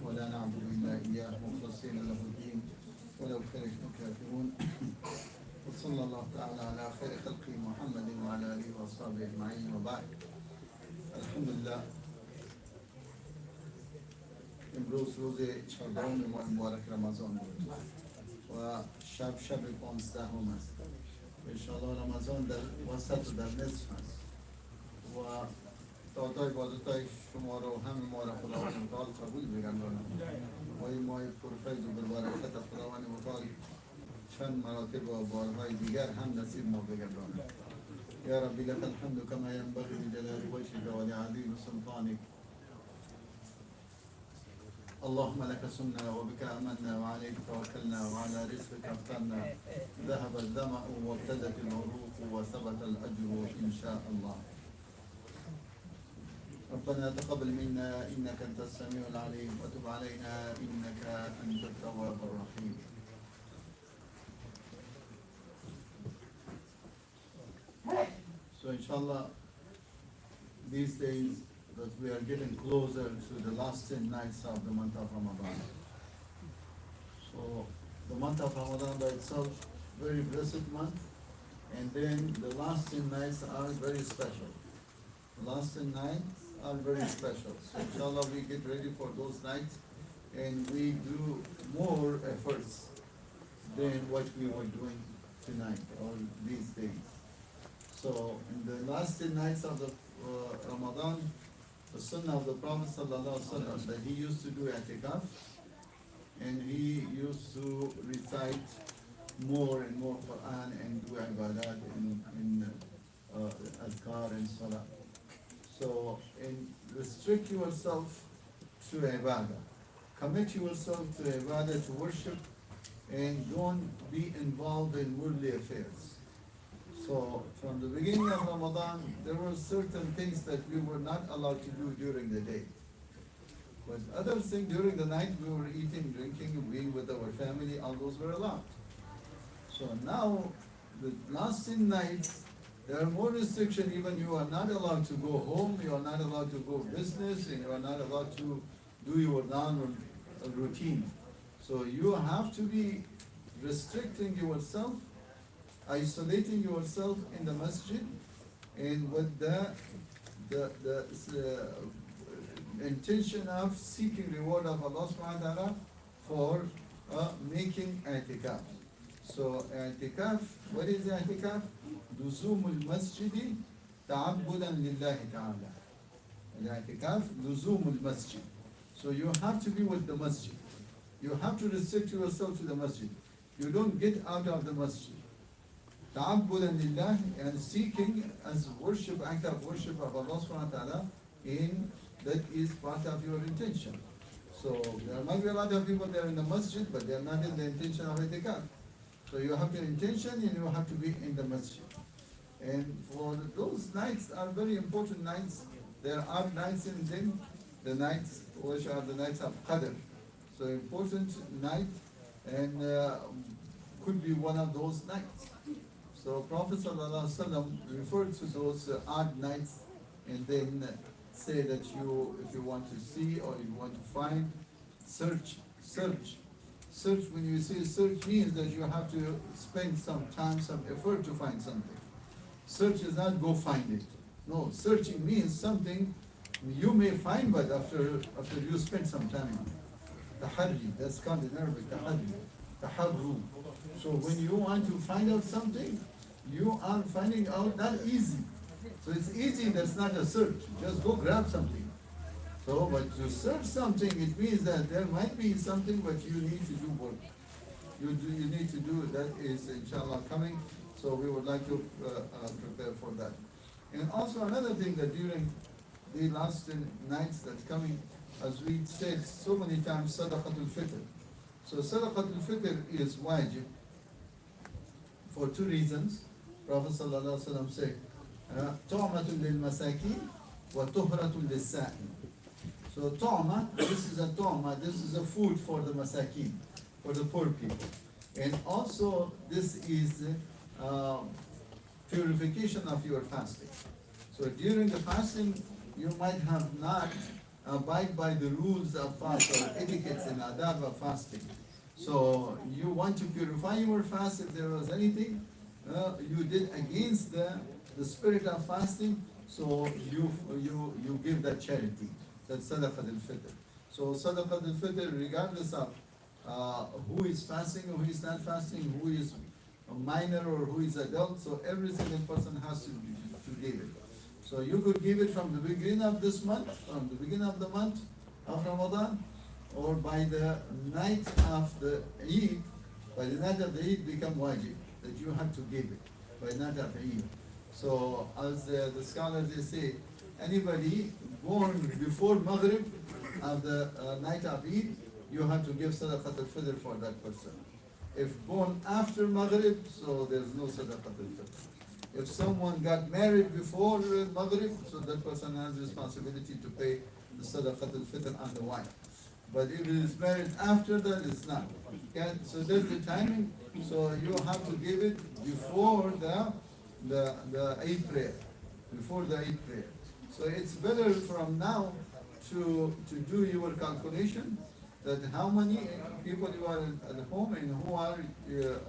ولا نعبد إلا إياه مخلصين له الدين ولو كره الكافرون. وصلى الله تعالى على خير خلقه محمد وعلى آله وأصحابه أجمعين وبعد. Elhamdülillah, امروز روز 14 ماه مبارک رمضان بود و شب 15 است. انشاءالله رمضان در وسط و در نصف است و دعای عبادتای شما رو همه ما را خداوند متعال قبول بگرداند و این ماه پرفیض و برکت خداوند متعال چند مراتب و بارهای دیگر هم نصیب ما بگرداند. یا ربی لك الحمد كما ينبغي لجلال وجهك ولعظيم سلطانك. اللهم لك سمنا وبك آمنا وعليك توكلنا وعلى رزقك افطرنا. ذهب الظمأ وابتدت العروق وثبت الأجر إن شاء الله. ربنا تقبل منا إنك أنت السميع العليم وتب علينا إنك أنت التواب الرحيم. So inshallah, these days that we are getting closer to the last 10 nights of the month of Ramadan. So the month of Ramadan by itself, very blessed month, and then the last 10 nights are very special. The last 10 nights are very special. So inshallah we get ready for those nights and we do more efforts than what we were doing tonight or these days. So in the last 10 nights of the Ramadan, the sunnah of the Prophet ﷺ that he used to do i'tikaf and he used to recite more and more Quran and do ibadat in azkar and salah. So, and restrict yourself to ibadah. Commit yourself to ibadah, to worship, and don't be involved in worldly affairs. So, from the beginning of Ramadan, there were certain things that we were not allowed to do during the day. But other things during the night, we were eating, drinking, being with our family, all those were allowed. So now, the last 10 nights, there are more restrictions. Even you are not allowed to go home, you are not allowed to go business, and you are not allowed to do your normal routine. So you have to be restricting yourself, isolating yourself in the masjid, and with the intention of seeking reward of Allah subhanahu wa ta'ala for making i'tikaf. So i'tikaf, what is i'tikaf? لزوم المسجد تعبدا لله تعالى. الاعتكاف لزوم المسجد. So you have to be with the masjid. You have to restrict yourself to the masjid. You don't get out of the masjid. تعبدا لله, and seeking as worship, act of worship of Allah subhanahu wa ta'ala, in that is part of your intention. So there might be a lot of people there in the masjid, but they are not in the intention of i'tikaf. So you have your intention and you have to be in the masjid. And for those nights are very important nights. There are nights in them, the nights which are the nights of Qadr. So important night, and could be one of those nights. So Prophet ﷺ referred to those odd nights and then say that you, if you want to see or you want to find, search. Search, when you say search, means that you have to spend some time, some effort to find something. Search is not go find it. No, searching means something you may find, but after you spend some time on it. Tahari, that's called in Arabic, taharru. So when you want to find out something, you are finding out not easy. So it's easy, that's not a search. Just go grab something. So, but to search something, it means that there might be something, but you need to do work. You need to do, that is inshallah coming. So we would like to prepare for that. And also another thing that during the last nights that's coming, as we said so many times, Sadaqatul Fitr. So Sadaqatul Fitr is wajib for two reasons. Prophet sallallahu alaihi wasallam said, "Tu'matun lil masakin wa tuhratun lis sa'im." So tu'ma, this is a tu'ma, this is a food for the masakin, for the poor people. And also this is purification of your fasting. So during the fasting, you might have not abide by the rules of fast or etiquettes and adab of fasting. So you want to purify your fast if there was anything you did against the spirit of fasting, so you give that charity, that's sadaqat al-fitr. So sadaqat al-fitr, regardless of who is fasting or who is not fasting, who is a minor or who is adult, so every single person has to give it. So you could give it from the beginning of this month, from the beginning of the month of Ramadan, or by the night of the Eid. By the night of the Eid become wajib, that you have to give it, by night of Eid. So as the scholars they say, anybody born before Maghrib of the night of Eid, you have to give sadaqat al-fitr for that person. If born after Maghrib, so there's no sadaqat al-fitr. If someone got married before Maghrib, so that person has responsibility to pay the sadaqat al-fitr on the wife. But if it is married after that, it's not. Okay? So that's the timing. So you have to give it before the Eid prayer. Before the Eid prayer. So it's better from now to do your calculation that how many people you are at home and who are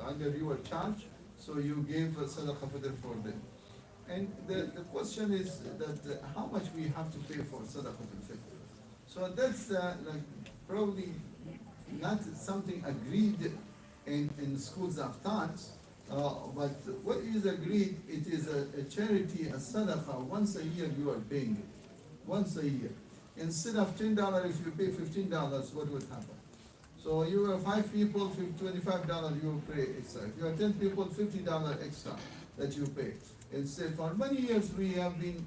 under your charge. So you give sadaqah fitr for them. And the question is that how much we have to pay for sadaqah fitr. So that's like probably not something agreed in schools of thought, but what is agreed, it is a charity, a sadaqah, once a year you are paying it. Once a year. Instead of $10, if you pay $15, what would happen? So you are 5 people, $25 you pay extra. If you are 10 people, $50 extra that you pay. Instead, for many years we have been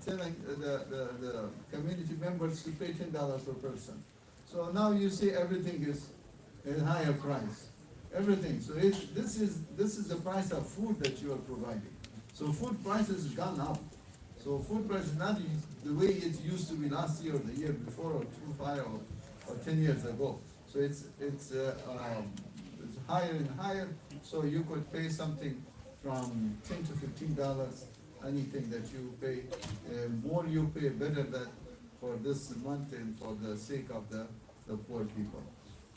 telling the community members to pay $10 per person. So now you see everything is a higher price. Everything. So this is the price of food that you are providing. So food prices has gone up. So food price is not the way it used to be last year or the year before or 5 or 10 years ago. So it's higher and higher. So you could pay something from $10 to $15. Anything that you pay, more you pay, better that for this month and for the sake of the poor people.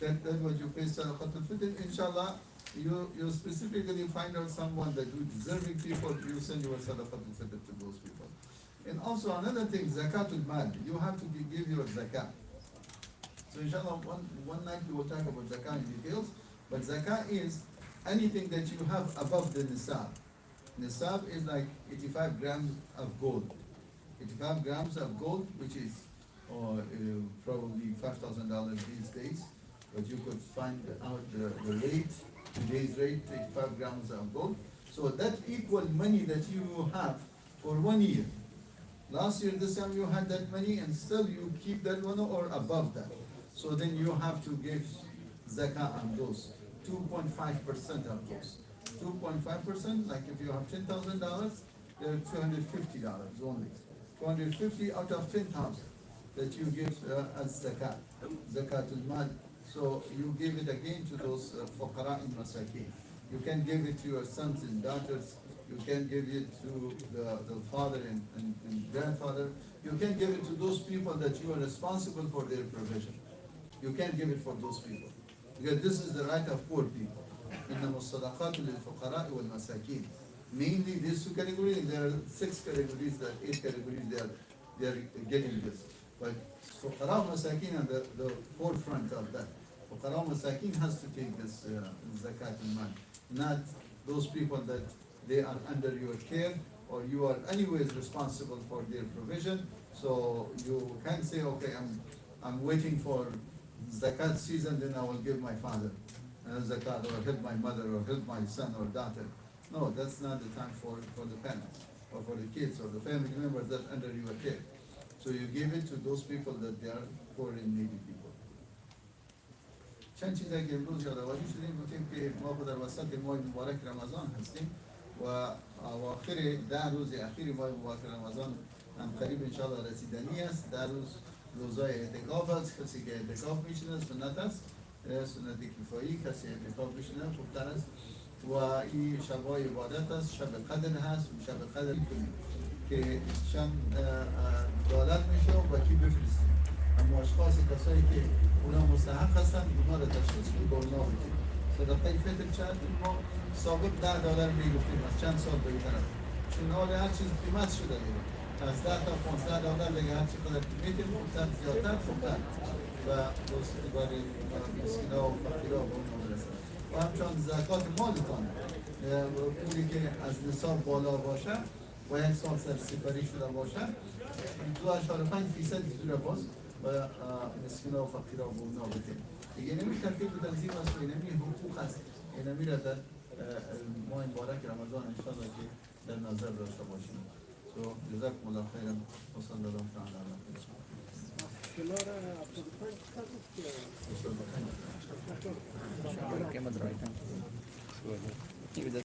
That's what you pay sadaqat al-fitr. Inshallah, you specifically find out someone that who deserving people, you send your sadaqat al-fitr to those people. And also another thing, zakatul mal. You have to give your zakat. So inshallah, one night we will talk about zakat in details. But zakat is anything that you have above the nisab. Nisab is like 85 grams of gold. 85 grams of gold, which is probably $5,000 these days. But you could find out the rate, today's rate, 85 grams of gold. So that equal money that you have for 1 year. Last year, this time you had that money and still you keep that one or above that. So then you have to give zakah on those, 2.5% of those. 2.5%, like if you have $10,000, there are $250 only. 250 out of 10,000 that you give as zakat, zakatul mal. So you give it again to those fuqara and masakin. You can give it to your sons and daughters. You can give it to the father and grandfather. You can give it to those people that you are responsible for their provision. You can give it for those people. Because this is the right of poor people. إنما الصدقات للفقراء والمساكين. Mainly these 2 categories, there are 6 categories, 8 categories they are getting this. But fuqara masakin are the forefront of that. Fuqara masakin has to take this zakat in mind. Not those people that they are under your care or you are anyways responsible for their provision. So you can't say, okay, I'm waiting for zakat season, then I will give my father zakat or help my mother or help my son or daughter. No, that's not the time for the parents or for the kids or the family members that are under your care. So you give it to those people that they are poor and needy people. چند چیزی که امروز یادآوری شدیم گفتیم که ما در وسط ماه مبارک رمضان هستیم و اواخر 10 روز اخیر ماه مبارک رمضان هم قریب انشاءالله رسیدنی است. 10 روز روزای اعتکاف است. کسی که اعتکاف میشینه سنت است، سنت کفایی. کسی اعتکاف میشینه خوبتر است و این شب‌های عبادت است. شب قدر هست و شب قدر که شب دولت میشه و کی بفرستیم اما اشخاص کسایی که اونا مستحق هستن اونا رو تشخیص کنیم با اونا بدیم. صدقه فطر چند ما سابق $10 میگفتیم از چند سال به این طرف، چون حال هر چیز قیمت شده دیگه، از 10 تا $15 دیگه هر چی قدر که میتیم خوبتر زیادتر خوبتر و دوست برای مسکینا و فقیرا به اون برسن. و همچنان زکات مالتان پولی که از نصاب بالا باشه و 1 سال سپری شده باشه 2.5% زیر باز و مسکینا و فقیرا به اونا بدیم. دیگه نمی ترتیب و تنظیم است و اینمی حقوق است، اینمی را در ماه مبارک رمضان انشاءالله که در نظر داشته باشیم. جزاکم الله خیرا و صلی الله تعالی علی محمد.